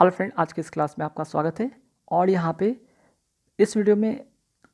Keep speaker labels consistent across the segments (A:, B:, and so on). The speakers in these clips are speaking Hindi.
A: हेलो फ्रेंड, आज की इस क्लास में आपका स्वागत है। और यहाँ पे इस वीडियो में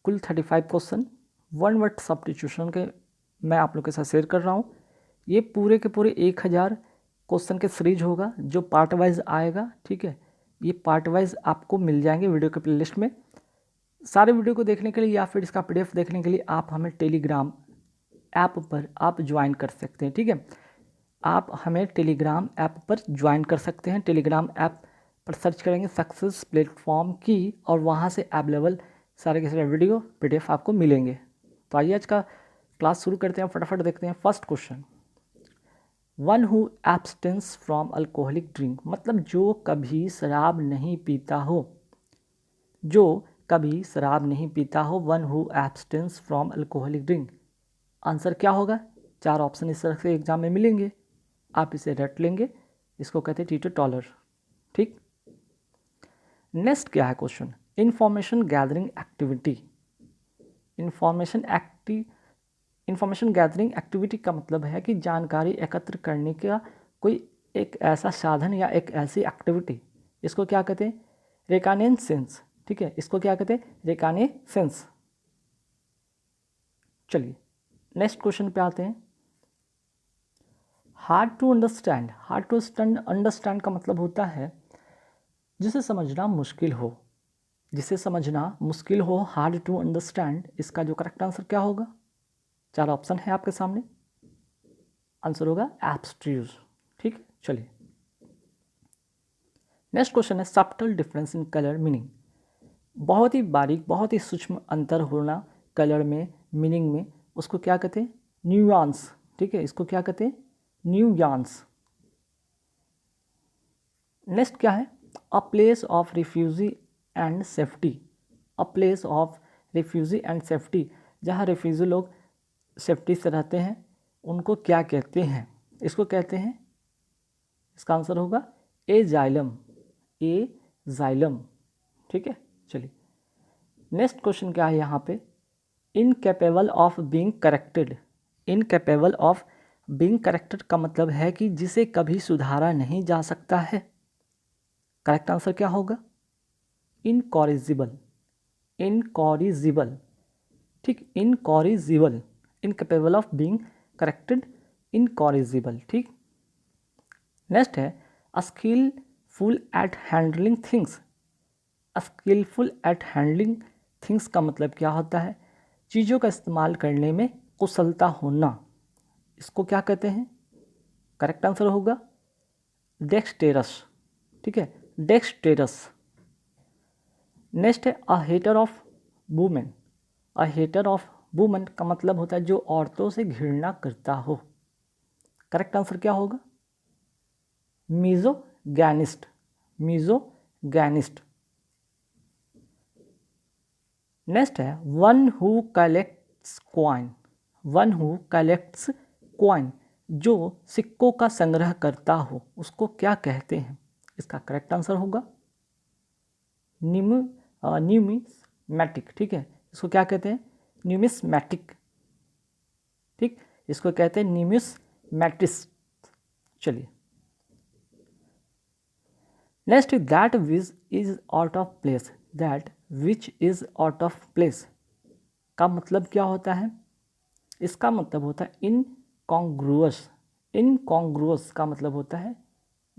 A: कुल 35 क्वेश्चन वन वर्ड सब्स्टिट्यूशन के मैं आप लोग के साथ शेयर कर रहा हूँ। ये पूरे के पूरे 1000 क्वेश्चन के सीरीज होगा जो पार्ट वाइज आएगा। ठीक है, ये पार्ट वाइज आपको मिल जाएंगे वीडियो के प्लेलिस्ट में। सारे वीडियो को देखने के लिए या फिर इसका PDF देखने के लिए आप हमें टेलीग्राम ऐप पर आप ज्वाइन कर सकते हैं। ठीक है, आप हमें टेलीग्राम ऐप पर ज्वाइन कर सकते हैं। टेलीग्राम ऐप पर सर्च करेंगे सक्सेस प्लेटफॉर्म की और वहाँ से अवेलेबल सारे के सारे वीडियो PDF आपको मिलेंगे। तो आइए आज का क्लास शुरू करते हैं, फटाफट देखते हैं। First question, one who abstains from alcoholic drink, मतलब जो कभी शराब नहीं पीता हो, जो कभी शराब नहीं पीता हो। One who abstains from alcoholic drink, answer क्या होगा? 4 ऑप्शन इस तरह से एग्जाम में मिलेंगे, आप इसे रट लेंगे। इसको कहते हैं टीटो टॉलर। ठीक, नेक्स्ट क्या है question, information gathering activity. Information gathering activity का मतलब है कि जानकारी एकत्र करने का कोई एक ऐसा साधन या एक ऐसी एक्टिविटी। इसको क्या कहते हैं? रेकॉनेसेंस। ठीक है, इसको क्या कहते हैं? रेकॉनेसेंस। चलिए नेक्स्ट क्वेश्चन पे आते हैं। Hard to understand. Hard to understand का मतलब होता है जिसे समझना मुश्किल हो, जिसे समझना मुश्किल हो। हार्ड टू अंडरस्टैंड, इसका जो करेक्ट आंसर क्या होगा? 4 ऑप्शन है आपके सामने, आंसर होगा एब्स्ट्रूज। ठीक, चलिए नेक्स्ट क्वेश्चन है subtle difference in colour meaning. बहुत ही बारीक, बहुत ही सूक्ष्म अंतर होना कलर में, मीनिंग में, उसको क्या कहते हैं? न्यूआंस। ठीक है, इसको क्या कहते हैं? न्यूआंस। नेक्स्ट क्या है? A place of refugee and safety. A place of refugee and safety, जहाँ रिफ्यूजी लोग सेफ्टी से रहते हैं, उनको क्या कहते हैं? इसको कहते हैं, इसका आंसर होगा एजाइलम। एजाइलम। ठीक है, चलिए नेक्स्ट क्वेश्चन क्या है यहाँ पे? Incapable of being corrected. Incapable of being corrected का मतलब है कि जिसे कभी सुधारा नहीं जा सकता है। करेक्ट आंसर क्या होगा? इनकॉरिजिबल। इनकॉरिजिबल। ठीक, incorrigible, incapable of being corrected, incorrigible. ठीक, नेक्स्ट है skilful at handling things. Skilful at handling things का मतलब क्या होता है? चीज़ों का इस्तेमाल करने में कुशलता होना। इसको क्या कहते हैं? करेक्ट आंसर होगा डेक्सटेरस। ठीक है, डेक्सटेरस। नेक्स्ट है a hater of women. A hater of women का मतलब होता है जो औरतों से घृणा करता हो। करेक्ट आंसर क्या होगा? मिज़ोगैनिस्ट। मिज़ोगैनिस्ट। नेक्स्ट है one who collects coin. One who collects coin, जो सिक्कों का संग्रह करता हो, उसको क्या कहते हैं? इसका करेक्ट आंसर होगा न्यूमिसमैटिक। ठीक है, इसको क्या कहते हैं? न्यूमिसमैटिक। ठीक, इसको कहते हैं न्यूमिसमैटिस्ट। चलिए next, that which is out of place. That which is out of place का मतलब क्या होता है? इसका मतलब होता है इनकॉन्ग्रुअस। इनकॉन्ग्रुअस का मतलब होता है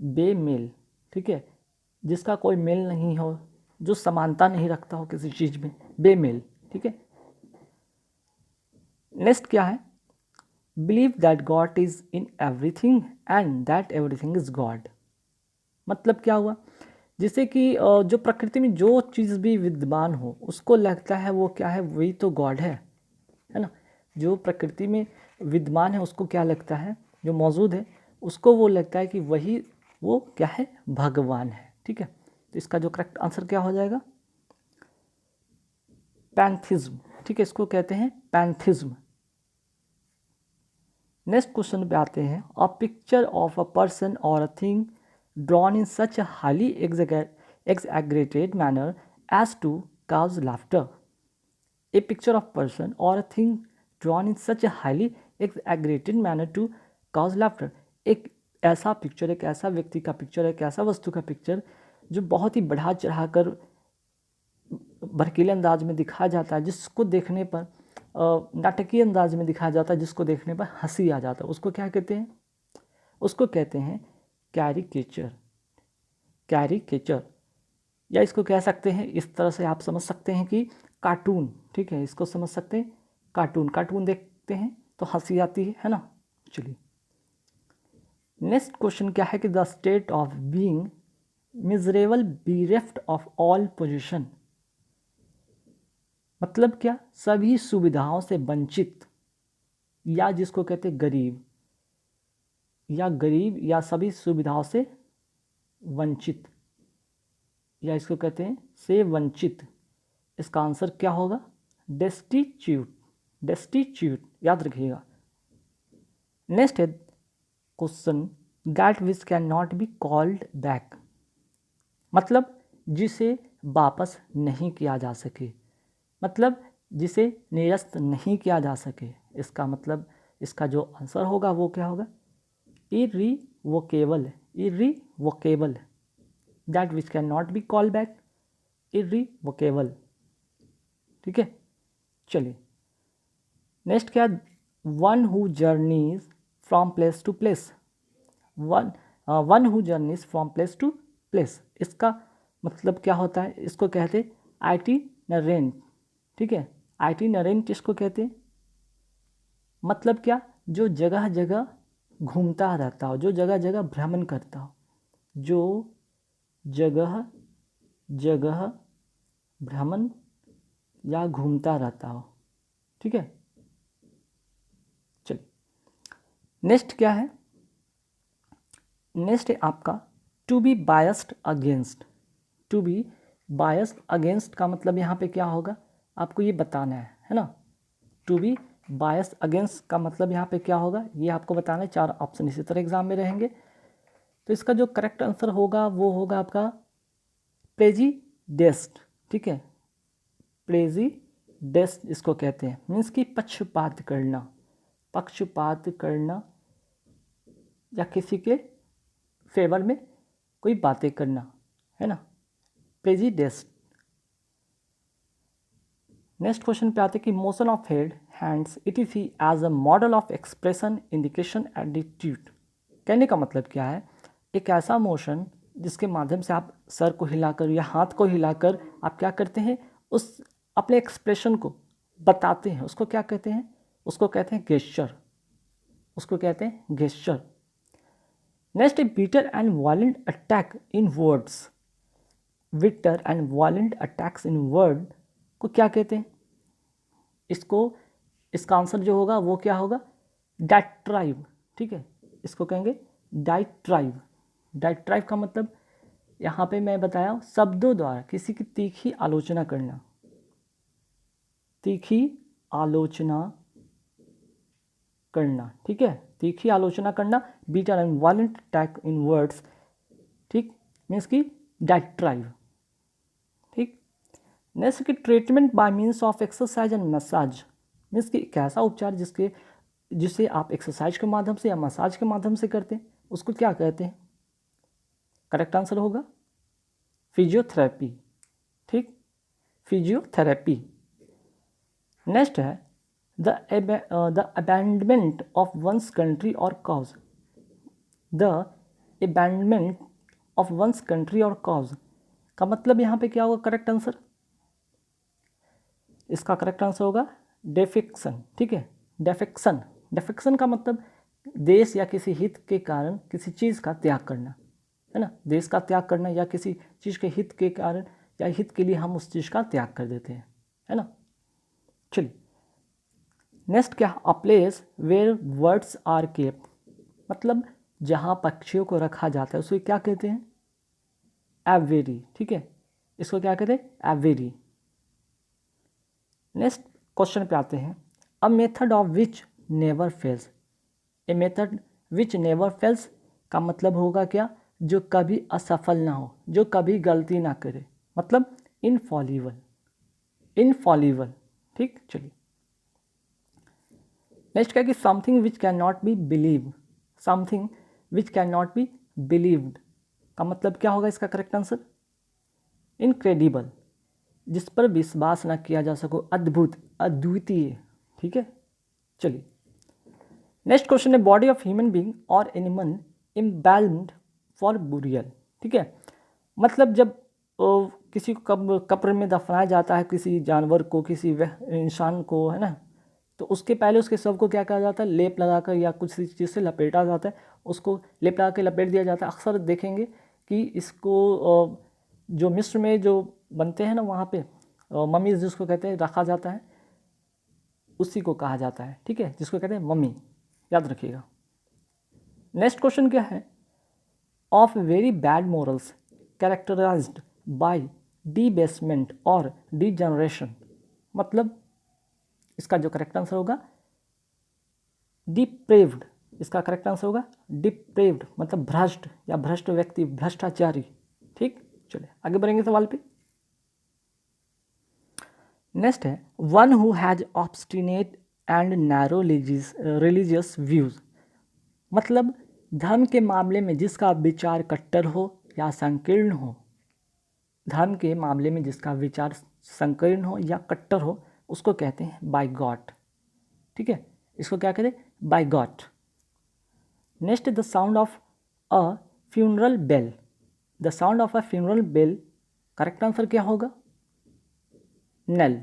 A: बेमेल। ठीक है, जिसका कोई मेल नहीं हो, जो समानता नहीं रखता हो किसी चीज़ में, बेमेल। ठीक है, नेक्स्ट क्या है? Believe that God is in everything and that everything is God. मतलब क्या हुआ? जैसे कि जो प्रकृति में जो चीज़ भी विद्यमान हो, उसको लगता है वो क्या है? वही तो गॉड है ना। जो प्रकृति में विद्यमान है उसको क्या लगता है? जो मौजूद है उसको वो लगता है कि वही वो क्या है? भगवान है। ठीक है, तो इसका जो करेक्ट आंसर क्या हो जाएगा? पैंथिज्म। ठीक है, इसको कहते हैं पैंथिज्म। नेक्स्ट क्वेश्चन पे आते हैं। A picture of a person और a thing drawn in such a highly exaggerated manner as to cause laughter. A picture of person or a thing drawn in such a highly exaggerated manner to cause laughter. एक ऐसा पिक्चर, एक ऐसा व्यक्ति का पिक्चर, एक ऐसा वस्तु का पिक्चर जो बहुत ही बढ़ा चढ़ाकर भड़कीले अंदाज में दिखाया जाता है, जिसको देखने पर नाटकीय अंदाज में दिखाया जाता है, जिसको देखने पर हंसी आ जाता है, उसको क्या कहते हैं? उसको कहते हैं कैरिकेचर। कैरिकेचर, या इसको कह सकते हैं, इस तरह से आप समझ सकते हैं कि कार्टून, ठीक है, इसको समझ सकते हैं कार्टून। कार्टून देखते हैं तो हंसी आती है ना। चलिए नेक्स्ट क्वेश्चन क्या है कि the state of being miserable bereft of all position, मतलब क्या? सभी सुविधाओं से वंचित, या जिसको कहते हैं गरीब, या गरीब या सभी सुविधाओं से वंचित, या इसको कहते हैं से वंचित। इसका आंसर क्या होगा? डेस्टिट्यूट। डेस्टिट्यूट, याद रखिएगा। नेक्स्ट है question that which can not be called back, मतलब जिसे वापस नहीं किया जा सके, मतलब जिसे निरस्त नहीं किया जा सके। इसका मतलब, इसका जो आंसर होगा वो क्या होगा? Irrevocable. Irrevocable, that which can not be call back, irrevocable. ठीक है, चलिए नेक्स्ट क्या? One who journeys from place to place. One who journeys from place to place, इसका मतलब क्या होता है? इसको कहते हैं आइटिनरेंट। ठीक है, आइटिनरेंट किसको कहते हैं? मतलब क्या? जो जगह जगह घूमता रहता हो, जो जगह जगह भ्रमण करता हो, जो जगह जगह भ्रमण या घूमता रहता हो। ठीक है, चलिए नेक्स्ट क्या है? नेक्स्ट है आपका to be biased against. To be biased against का मतलब यहाँ पे क्या होगा आपको ये बताना है ना। टू बी बायस्ड अगेंस्ट का मतलब यहाँ पे क्या होगा ये आपको बताना है। 4 ऑप्शन इसी तरह एग्जाम में रहेंगे। तो इसका जो करेक्ट आंसर होगा वो होगा आपका प्रेजिडेस्ट। ठीक है, प्रेजिडेस्ट इसको कहते हैं, मीन्स कि पक्षपात करना, पक्षपात करना या किसी के फेवर में कोई बातें करना, है ना, प्रेजिडेस्ट। नेक्स्ट क्वेश्चन पे आते हैं कि motion of head hands it is as a model of expression indication attitude. कहने का मतलब क्या है? एक ऐसा मोशन जिसके माध्यम से आप सर को हिलाकर या हाथ को हिलाकर आप क्या करते हैं, उस अपने एक्सप्रेशन को बताते हैं, उसको क्या कहते हैं? उसको कहते हैं गेस्चर। उसको कहते हैं gesture. Next, bitter and violent attack in words. Bitter and violent attacks in word को क्या कहते हैं? इसको, इसका आंसर जो होगा वो क्या होगा? डायट्राइब। ठीक है, इसको कहेंगे डायट्राइब। डायट्राइब का मतलब यहाँ पे मैं बताया शब्दों द्वारा किसी की तीखी आलोचना करना, तीखी आलोचना करना। ठीक है, तीखी आलोचना करना, bitter and violent attack in words, ठीक, मीन्स की डायट्राइब। ठीक, नेक्स्ट की treatment bye means of exercise and massage, means कि एक ऐसा उपचार जिसे आप एक्सरसाइज के माध्यम से या मसाज के माध्यम से करते हैं, उसको क्या कहते हैं? करेक्ट आंसर होगा फिजियोथेरेपी। ठीक, फिजियोथेरेपी। नेक्स्ट है the abandonment of one's country or cause. The abandonment of one's country or cause का मतलब यहाँ पे क्या होगा करेक्ट आंसर? इसका करेक्ट आंसर होगा डेफेक्शन। ठीक है, डेफेक्शन। डेफेक्शन का मतलब देश या किसी हित के कारण किसी चीज़ का त्याग करना, है ना, देश का त्याग करना या किसी चीज़ के हित के कारण या हित के लिए हम उस चीज़ का त्याग कर देते हैं, है ना। चलिए नेक्स्ट क्या? A place where birds are kept, मतलब जहाँ पक्षियों को रखा जाता है उसको क्या कहते हैं? एवेरी। ठीक है, इसको क्या कहते हैं? एवेरी। नेक्स्ट क्वेश्चन पे आते हैं, a method of which never fails. A method which never fails का मतलब होगा क्या? जो कभी असफल ना हो, जो कभी गलती ना करे, मतलब इनफॉलिबल। इनफॉलिबल। ठीक, चलिए नेक्स्ट क्या कि something which can not B believe. Something which can not B believed का मतलब क्या होगा इसका करेक्ट आंसर? इनक्रेडिबल, जिस पर विश्वास ना किया जा सको, अद्भुत, अद्वितीय। ठीक है, चलिए नेक्स्ट क्वेश्चन है बॉडी ऑफ ह्यूमन बीइंग और एनिमल इम्बैलेंस्ड फॉर बुरियल। ठीक है, मतलब जब किसी को कब्र में दफनाया जाता है, किसी जानवर को, किसी इंसान को, है ना, तो उसके पहले उसके शव को क्या कहा जाता है? लेप लगाकर या कुछ चीज़ से लपेटा जाता है, उसको लेप लगा के लपेट दिया जाता है। अक्सर देखेंगे कि इसको जो मिस्र में जो बनते हैं ना, वहाँ पे मम्मी जिसको कहते हैं रखा जाता है, उसी को कहा जाता है। ठीक है, जिसको कहते हैं मम्मी, याद रखिएगा। नेक्स्ट क्वेश्चन क्या है? Of very bad morals characterized by debasement or degeneration, मतलब इसका जो करेक्ट आंसर होगा डिप्रेव्ड। इसका करेक्ट आंसर होगा डिप्रेव्ड, मतलब भ्रष्ट या भ्रष्ट व्यक्ति, भ्रष्टाचारी। ठीक, चलिए आगे बढ़ेंगे सवाल पे। नेक्स्ट है one who has obstinate and narrow religious views, मतलब धर्म के मामले में जिसका विचार कट्टर हो या संकीर्ण हो, धर्म के मामले में जिसका विचार संकीर्ण हो या कट्टर हो, उसको कहते हैं बाइगॉट। ठीक है, इसको क्या कहते हैं? Bigot. Next the sound of a funeral bell, the sound of a funeral bell, correct answer क्या होगा? नेल।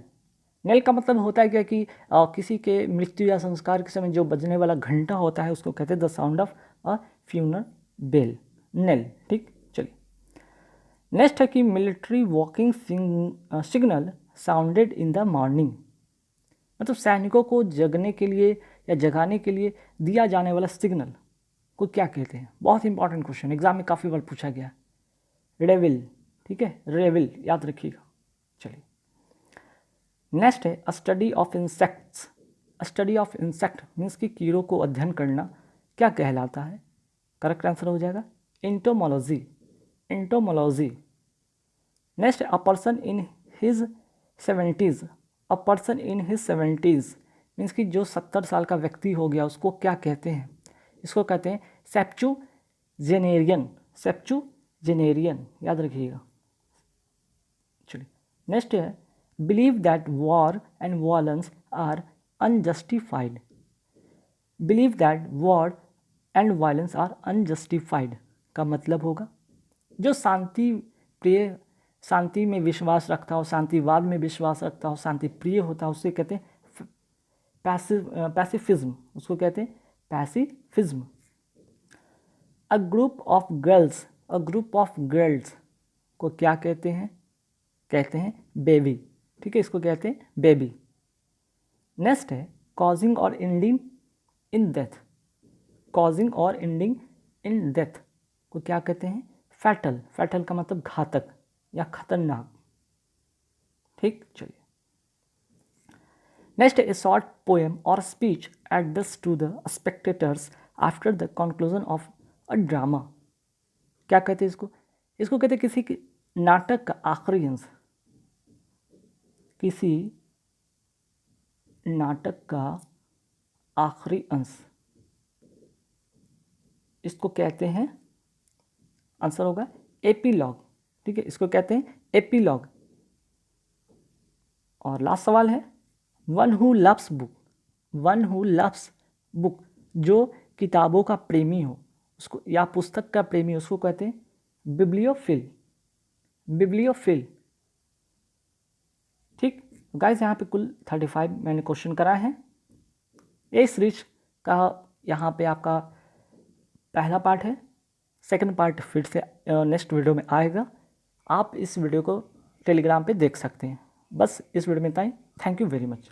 A: नेल का मतलब होता है क्या कि किसी के मृत्यु या संस्कार के समय जो बजने वाला घंटा होता है, उसको कहते हैं the sound of a funeral bell, knell. ठीक, चलिए नेक्स्ट है कि military walking signal sounded in the morning, मतलब सैनिकों को जगने के लिए या जगाने के लिए दिया जाने वाला सिग्नल को क्या कहते हैं? बहुत इंपॉर्टेंट क्वेश्चन, एग्जाम में काफ़ी बार पूछा गया। रेविल। ठीक है, रेविल, याद रखिएगा। चलिए नेक्स्ट है study of insects. Study of insect means कि कीड़ों को अध्ययन करना क्या कहलाता है? करेक्ट आंसर हो जाएगा entomology, entomology. Next a person in his 70s, a person in his 70s means कि जो 70 साल का व्यक्ति हो गया, उसको क्या कहते हैं? इसको कहते हैं सेप्चुजेनेरियन, सेप्चुजेनेरियन, याद रखिएगा। चलिए नेक्स्ट है believe that war and violence are unjustified, believe that war and violence are unjustified का मतलब होगा जो शांति प्रिय, शांति में विश्वास रखता हो, शांतिवाद में विश्वास रखता हो, शांति प्रिय होता है, उसे कहते हैं पैसिफिज्म, उसको कहते हैं pacifism. A group of girls, a group of girls को क्या कहते हैं? कहते हैं बेबी। ठीक है, इसको कहते हैं बेबी। नेक्स्ट है कॉजिंग और एंडिंग इन डेथ, कॉजिंग और एंडिंग इन डेथ को क्या कहते हैं? फैटल। फैटल का मतलब घातक या खतरनाक। ठीक, चलिए नेक्स्ट ए शॉर्ट पोएम और speech address to the spectators after the conclusion of a drama, क्या कहते हैं इसको? इसको कहते हैं किसी के नाटक का आखिरी अंश, किसी नाटक का आखिरी अंश, इसको कहते हैं, आंसर होगा एपीलॉग। ठीक है, इसको कहते हैं एपीलॉग। और लास्ट सवाल है one who loves book, one who loves book, जो किताबों का प्रेमी हो उसको, या पुस्तक का प्रेमी हो, उसको कहते हैं बिब्लियोफिल, बिब्लियोफिल। ठीक गाइस, यहाँ पे कुल 35 मैंने क्वेश्चन कराए हैं। ए सीरीज का यहाँ पे आपका पहला पार्ट है, सेकंड पार्ट फिर से नेक्स्ट वीडियो में आएगा। आप इस वीडियो को टेलीग्राम पे देख सकते हैं। बस इस वीडियो में इतना ही। Thank you very much.